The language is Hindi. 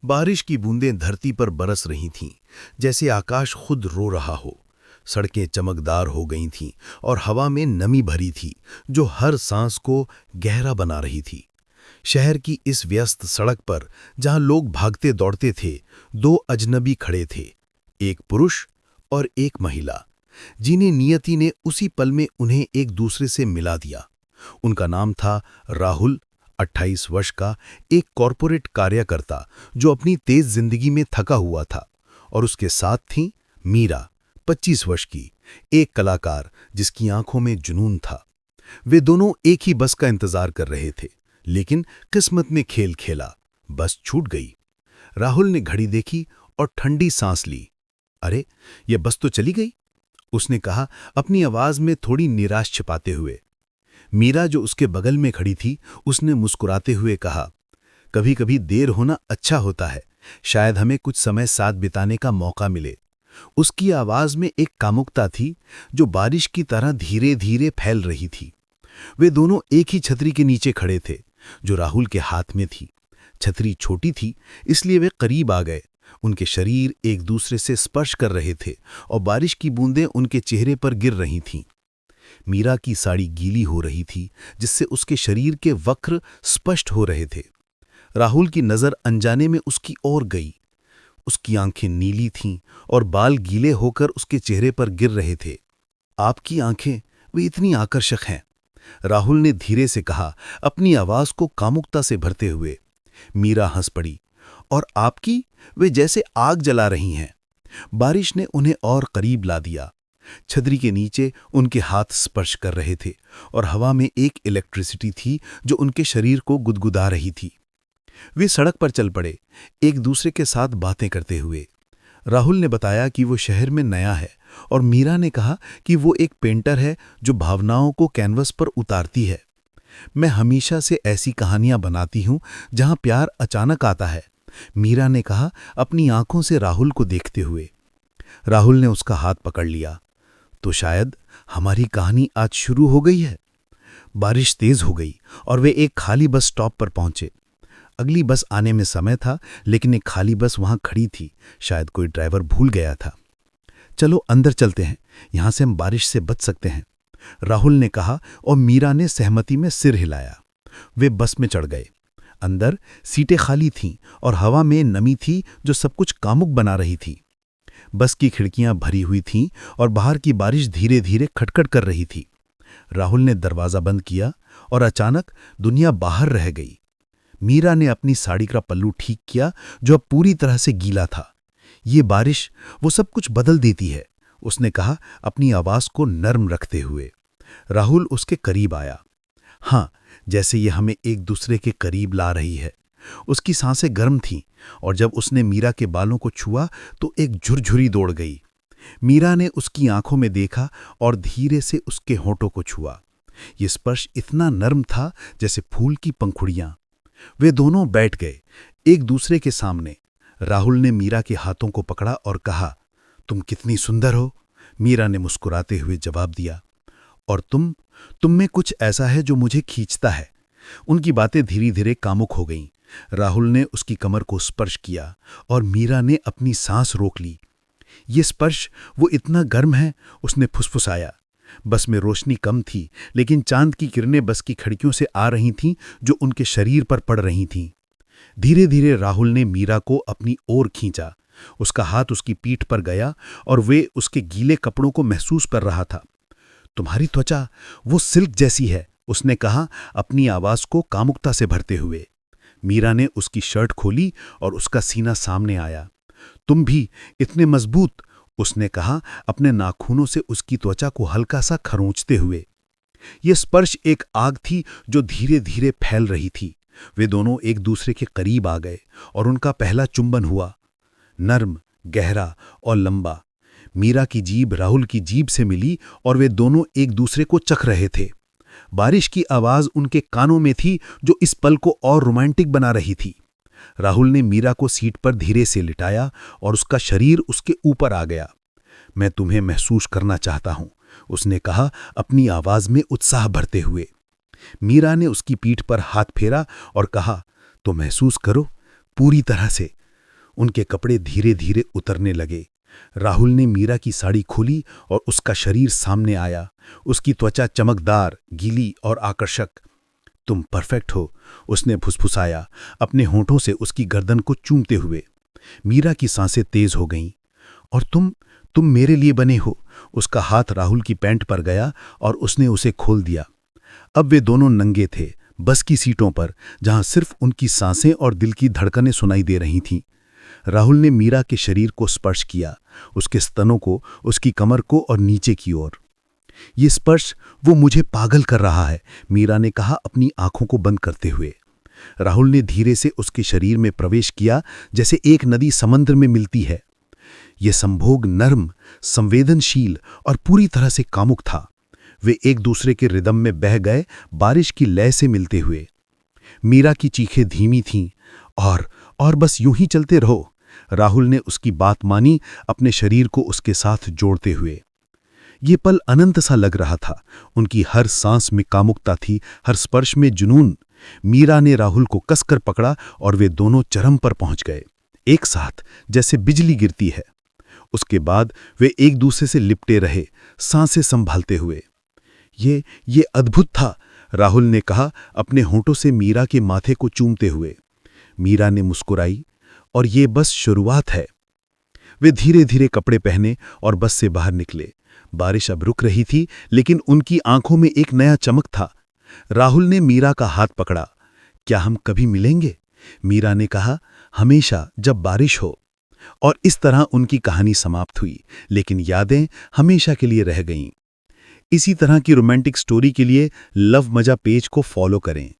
बारिश की बूंदें धरती पर बरस रही थीं, जैसे आकाश खुद रो रहा हो। सड़कें चमकदार हो गई थीं और हवा में नमी भरी थी, जो हर सांस को गहरा बना रही थी। शहर की इस व्यस्त सड़क पर, जहां लोग भागते दौड़ते थे, दो अजनबी खड़े थे, एक पुरुष और एक महिला, जिन्हें नियति ने उसी पल में उन्हें एक दूसरे से मिला दिया। उनका नाम था राहुल, 28 वर्ष का एक कॉरपोरेट कार्यकर्ता जो अपनी तेज जिंदगी में थका हुआ था, और उसके साथ थी मीरा, 25 वर्ष की, एक कलाकार जिसकी आंखों में जुनून था। वे दोनों एक ही बस का इंतजार कर रहे थे, लेकिन किस्मत ने खेल खेला, बस छूट गई। राहुल ने घड़ी देखी और ठंडी सांस ली। अरे, यह बस तो चली गई, उसने कहा, अपनी आवाज में थोड़ी निराश छिपाते हुए। मीरा, जो उसके बगल में खड़ी थी, उसने मुस्कुराते हुए कहा, कभी कभी देर होना अच्छा होता है, शायद हमें कुछ समय साथ बिताने का मौका मिले। उसकी आवाज में एक कामुकता थी जो बारिश की तरह धीरे धीरे फैल रही थी। वे दोनों एक ही छतरी के नीचे खड़े थे, जो राहुल के हाथ में थी। छतरी छोटी थी, इसलिए वे करीब आ गए। उनके शरीर एक दूसरे से स्पर्श कर रहे थे और बारिश की बूंदें उनके चेहरे पर गिर रही थीं। मीरा की साड़ी गीली हो रही थी, जिससे उसके शरीर के वक्र स्पष्ट हो रहे थे। राहुल की नजर अनजाने में उसकी ओर गई। उसकी आंखें नीली थीं और बाल गीले होकर उसके चेहरे पर गिर रहे थे। आपकी आंखें, वे इतनी आकर्षक हैं, राहुल ने धीरे से कहा, अपनी आवाज को कामुकता से भरते हुए। मीरा हंस पड़ी। और आपकी, वे जैसे आग जला रही हैं। बारिश ने उन्हें और करीब ला दिया। छतरी के नीचे उनके हाथ स्पर्श कर रहे थे और हवा में एक इलेक्ट्रिसिटी थी जो उनके शरीर को गुदगुदा रही थी। वे सड़क पर चल पड़े, एक दूसरे के साथ बातें करते हुए। राहुल ने बताया कि वो शहर में नया है और मीरा ने कहा कि वो एक पेंटर है जो भावनाओं को कैनवस पर उतारती है। मैं हमेशा से ऐसी कहानियां बनाती हूं जहां प्यार अचानक आता है, मीरा ने कहा, अपनी आंखों से राहुल को देखते हुए। राहुल ने उसका हाथ पकड़ लिया। तो शायद हमारी कहानी आज शुरू हो गई है। बारिश तेज हो गई और वे एक खाली बस स्टॉप पर पहुंचे। अगली बस आने में समय था, लेकिन एक खाली बस वहां खड़ी थी। शायद कोई ड्राइवर भूल गया था। चलो अंदर चलते हैं, यहां से हम बारिश से बच सकते हैं, राहुल ने कहा और मीरा ने सहमति में सिर हिलाया। वे बस में चढ़ गए। अंदर सीटें खाली थीं और हवा में नमी थी जो सब कुछ कामुक बना रही थी। बस की खिड़कियां भरी हुई थीं और बाहर की बारिश धीरे धीरे खटखट कर रही थी। राहुल ने दरवाजा बंद किया और अचानक दुनिया बाहर रह गई। मीरा ने अपनी साड़ी का पल्लू ठीक किया, जो अब पूरी तरह से गीला था। ये बारिश, वो सब कुछ बदल देती है, उसने कहा, अपनी आवाज को नर्म रखते हुए। राहुल उसके करीब आया। हाँ, जैसे ये हमें एक दूसरे के करीब ला रही है। उसकी सांसें गर्म थीं और जब उसने मीरा के बालों को छुआ तो एक झुरझुरी दौड़ गई। मीरा ने उसकी आंखों में देखा और धीरे से उसके होठों को छुआ। ये स्पर्श इतना नर्म था जैसे फूल की पंखुड़ियां। वे दोनों बैठ गए, एक दूसरे के सामने। राहुल ने मीरा के हाथों को पकड़ा और कहा, तुम कितनी सुंदर हो, मीरा ने मुस्कुराते हुए जवाब दिया। और तुम में कुछ ऐसा है जो मुझे खींचता है। उनकी बातें धीरे धीरे कामुक हो गईं। राहुल ने उसकी कमर को स्पर्श किया और मीरा ने अपनी सांस रोक ली। ये स्पर्श, वो इतना गर्म है, उसने फुसफुसाया। बस में रोशनी कम थी, लेकिन चांद की किरणें बस की खिड़कियों से आ रही थीं जो उनके शरीर पर पड़ रही थीं। धीरे धीरे राहुल ने मीरा को अपनी ओर खींचा। उसका हाथ उसकी पीठ पर गया और वे उसके गीले कपड़ों को महसूस कर रहा था। तुम्हारी त्वचा, वो सिल्क जैसी है, उसने कहा, अपनी आवाज को कामुकता से भरते हुए। मीरा ने उसकी शर्ट खोली और उसका सीना सामने आया। तुम भी इतने मजबूत, उसने कहा, अपने नाखूनों से उसकी त्वचा को हल्का सा खरोंचते हुए। यह स्पर्श एक आग थी जो धीरे धीरे फैल रही थी। वे दोनों एक दूसरे के करीब आ गए और उनका पहला चुंबन हुआ, नर्म, गहरा और लंबा। मीरा की जीभ राहुल की जीभ से मिली और वे दोनों एक दूसरे को चख रहे थे। बारिश की आवाज उनके कानों में थी, जो इस पल को और रोमांटिक बना रही थी। राहुल ने मीरा को सीट पर धीरे से लिटाया और उसका शरीर उसके ऊपर आ गया। मैं तुम्हें महसूस करना चाहता हूं, उसने कहा, अपनी आवाज में उत्साह भरते हुए। मीरा ने उसकी पीठ पर हाथ फेरा और कहा, तो महसूस करो, पूरी तरह से, उनके कपड़े धीरे धीरे उतरने लगे। राहुल ने मीरा की साड़ी खोली और उसका शरीर सामने आया। उसकी त्वचा चमकदार, गीली और आकर्षक। तुम परफेक्ट हो, उसने फुसफुसाया, अपने होंठों से उसकी गर्दन को चूमते हुए। मीरा की सांसें तेज हो गईं। और तुम मेरे लिए बने हो। उसका हाथ राहुल की पैंट पर गया और उसने उसे खोल दिया। अब वे दोनों नंगे थे, बस की सीटों पर, जहां सिर्फ उनकी सांसें और दिल की धड़कनें सुनाई दे रही थीं। राहुल ने मीरा के शरीर को स्पर्श किया, उसके स्तनों को, उसकी कमर को और नीचे की ओर। ये स्पर्श, वो मुझे पागल कर रहा है, मीरा ने कहा अपनी आंखों को बंद करते हुए। राहुल ने धीरे से उसके शरीर में प्रवेश किया, जैसे एक नदी समंदर में मिलती है। ये संभोग नर्म, संवेदनशील और पूरी तरह से कामुक था। वे एक दूसरे के रिदम में बह गए, बारिश की लय से मिलते हुए। मीरा की चीखें धीमी थीं। और बस यूं ही चलते रहो। राहुल ने उसकी बात मानी, अपने शरीर को उसके साथ जोड़ते हुए। ये पल अनंत सा लग रहा था। उनकी हर सांस में कामुकता थी, हर स्पर्श में जुनून। मीरा ने राहुल को कसकर पकड़ा और वे दोनों चरम पर पहुंच गए, एक साथ, जैसे बिजली गिरती है। उसके बाद वे एक दूसरे से लिपटे रहे, सांसें संभालते हुए। ये अद्भुत था, राहुल ने कहा, अपने होंठों से मीरा के माथे को चूमते हुए। मीरा ने मुस्कुराई, और ये बस शुरुआत है। वे धीरे धीरे कपड़े पहने और बस से बाहर निकले। बारिश अब रुक रही थी, लेकिन उनकी आंखों में एक नया चमक था। राहुल ने मीरा का हाथ पकड़ा। क्या हम कभी मिलेंगे? मीरा ने कहा, हमेशा, जब बारिश हो। और इस तरह उनकी कहानी समाप्त हुई, लेकिन यादें हमेशा के लिए रह गईं। इसी तरह की रोमांटिक स्टोरी के लिए लव मजा पेज को फॉलो करें।